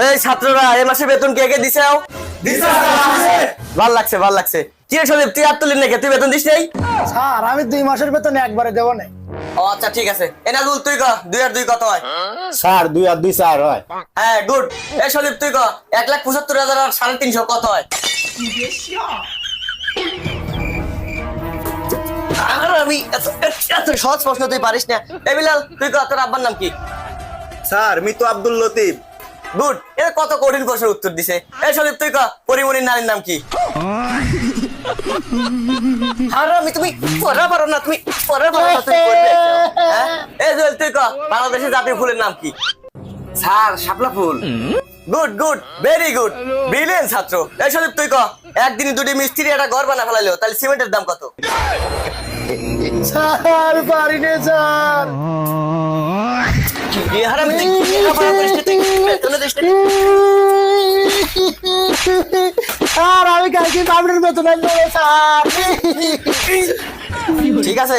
এই ছাত্ররা এই মাসে বেতন কে কে দিছাও? ভাল লাগছে ভাল লাগছে। কি রে সন্দীপ, তুই আর তুলিস নাকি? তুই বেতন দিস নাই? স্যার আমি 2 মাসের বেতন একবারে দেব না। ও আচ্ছা ঠিক আছে। এনাজুল তুই ক 2 আর 2 কত হয়? স্যার 2 আর 2 4 হয়। হ্যাঁ গুড। এই সন্দীপ তুই ক 1,75,000 আর 350 কত হয়? আর আমি এত সহজ প্রশ্ন তুই পারিস না। এই বিলাল তুই ক তোর আব্বার নাম কি? স্যার মিতু আব্দুল লতিফ। গুড। এ কত কঠিন প্রশ্নের উত্তর দিছে। এই সন্দীপ তুই ক পরিমণির নারীর নাম কি? আর আমি তুমি পড়া পারো না, তুমি পড়া পারো না, তুমি পড়বে। হ্যাঁ? এই জুয়েল তুই ক বাংলাদেশের জাতীয় ফুলের নাম কি? স্যার শাপলা ফুল। Good good, very good, brilliant ছাত্র। এই সন্দীপ তুই ক একদিনই দুটি মিস্ত্রি একটা ঘর বানা ফেলাইলো, তাহলে সিমেন্টের দাম কত? স্যার পারি না স্যার। আর আমি বেতনে দিস না। স্যার আমি কালকে আপনার বেতন নেব স্যার। ঠিক আছে